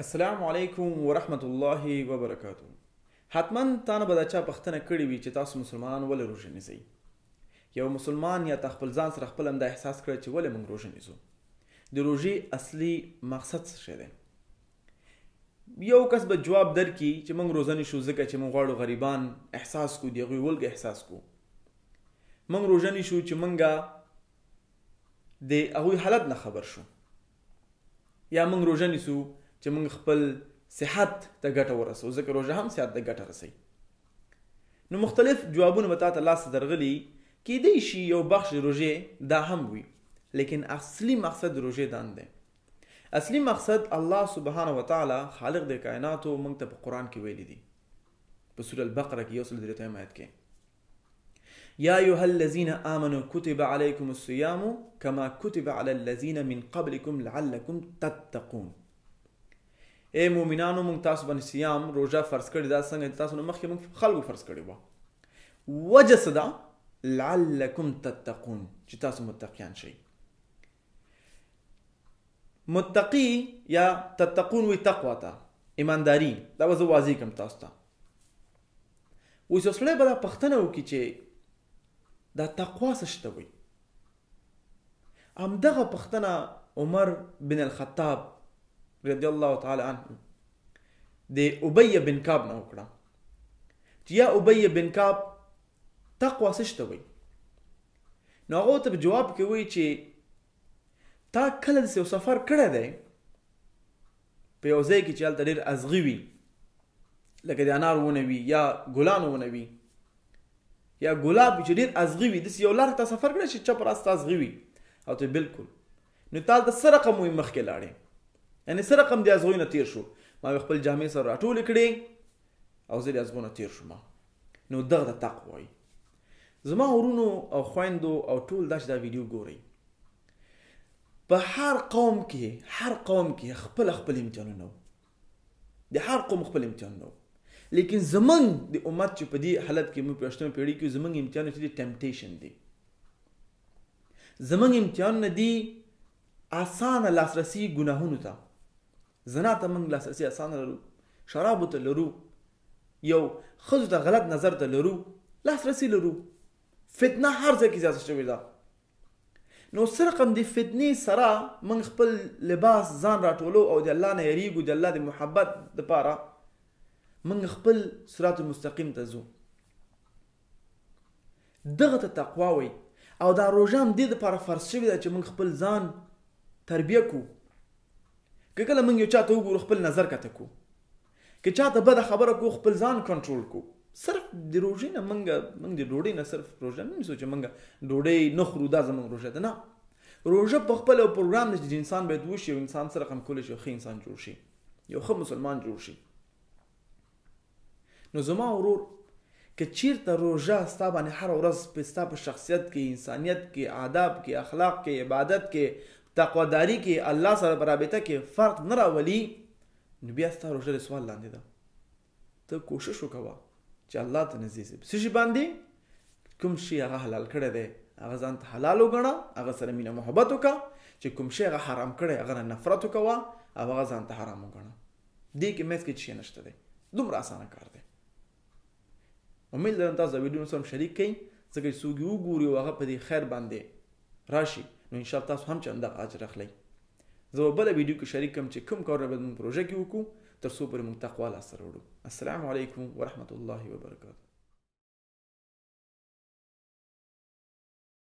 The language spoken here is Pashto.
السلام علیکم ورحمت الله وبرکاتو. حتما تانه به دا چا پوښتنه کړې وي چې تاسو مسلمانان ولې روژه نیسئ. یو مسلمان یا تا خپل ځان سره خپل هم دا احساس کړی چې ولې موږ روژه نیسو. د روژې اصلي مقصد څه شی دی؟ یو کس به جواب درکړي چې موږ روژه نیسو ځکه چې موږ غواړو غریبان احساس کړو، د هغوی ولږه احساس کړو. موږ روژه نیسو چې موږ د هغوی حالت نه خبر شو، یا موږ روژه نیسو چې موږ خپل صحت ته ګټه ورسو، ځکه روژه هم صحت ته ګټه رسوي. نو مختلف جوابونه به تاته لاسته درغلي، کیدای شي یو بخش روژې دا هم وي، لیکن اصلي مقصد روژې دا نه دی. اصلي مقصد الله سبحانه وتعالی خالق د کائناتو موږ ته په قرآن کې ویلي دي، په سوره البقره کې 133 آیت کې، یا ایها الذین آمنوا کتب علیکم الصیام کما کتب علی الذین من قبلکم لعلکم تتقون. اے مومنانو موږ تاسو باندې صیام روژه فرض کړې دا څنګه تاسو نه مخکې موږ خلکو فرض کړې وه. وجه څه ده؟ لعلکم تتقون، چې تاسو متقیان شئ. متقی یا تتقون وی تقوا ته ایمانداري، دا به زه واضح کړم تاسو ته. اوس یو سړی به دا پوښتنه وکړي چې دا تقوا څه شته وي. همدغه پوښتنه عمر بن الخطاب رضی الله تعالی عنه د ابی بن کعب نه وکړه چې یا ابی بن کعب تقوا څه شته وي. نو هغه ته جواب کې وایي چې تا کله داسې یو سفر کړی دی په یو ځای کې چې هلته ډېر ازغي وي، لکه د انار ونه وي یا ګلان ونه وي یا ګلاب چې ډېر ازغي وي، داسې یو لاره ته سفر کړی چې چپ راسته ازغي وي؟ او ته بالکل. نو تا هلته څه رقم وایي مخکې لاړې، یعنې څه رقم د ازغیو نه تېر شو؟ ما مې خپل جامې سره راټولې کړې او زه د ازغو نه تېر شوم. نو دغه ته تقوا وایي. زما ورونو او خویندو او ټول دا چې دا ویډیو ګورئ، په هر قوم کې خپل امتحانونه وو، د هر قوم خپل امتحانونه وو، لیکن زمونږ د امت چې په دې حالت کې موږ په 8مه پېړۍ کې زمونږ امتحانونه چې دي ټمپټیشن دي. زمونږ امتحانونه دي اسانه لاسرسي ګناهونو ته. زنا ته موږ لاسرسي اسانه لرو، شرابو ته لرو، یو ښځو ته غلط نظر ته لرو، لاسرسي لرو. فتنه هر ځای کې زیاته شوې ده. نو څه رقم د فتنې سره موږ خپل لباس ځان راټولو او د الله نه یریږو، د الله د محبت دپاره موږ خپل صراط المستقیم ته ځو. دغه ته تقوا وایي. او دا روژه هم دې دپاره فرض شوې ده چې موږ خپل ځان تربیه کړو. که کله موږ یو چا ته وګورو خپل نظر کته کړو، که چا ته بده خبره کړو خپل ځان کنټرول کړو. صرف د روژې نه موږ د ډوډۍ نه صرف روژه نه نیسو چې موږ ډوډۍ نه خورو، دا زموږ روژه ده. نه، روژه په خپل یو پروګرام دی چې انسان باید وشي، یو انسان سره هم کولی شي یو ښه انسان جوړ شي، یو ښه مسلمان جوړ شي. نو زما ورور که چیرته روژه ستا باندې هره ورځ ستا په شخصیت کې، انسانیت کې، آداب کې، اخلاق کې، عبادت کې، تقواداري کې، الله سره په رابطه کې فرق نه راولي، نو بیا ستا روژه د سوال لاندې ده. ته کوشش وکوه چې الله ته نږدې شي. څه شي باندې؟ کوم شي هغه حلال کړی دی هغه ځان ته حلال وګڼه، هغه سره مینه محبت وکړه. چې کوم شی هغه حرام کړی هغه نه نفرت وکوه او هغه ځان ته حرام وګڼه. دې کې منځ کې هېڅ شی نشته دی. دومره اسانه کار دی. امید لرم تاسو دا ویډیو سره شریک کړئ، ځکه چې څوک یې وګوري او هغه په دې خیر باندې راشي، نو انشاءالله تاسو هم چې همدغه اجر اخلئ. زه به بله ویډیو کې شریک کړم چې کوم کارونه باید موږ پروژه کې وکړو تر څو پورې موږ تقوا لاسته راوړو. السلام علیکم ورحمت الله وبرکاته.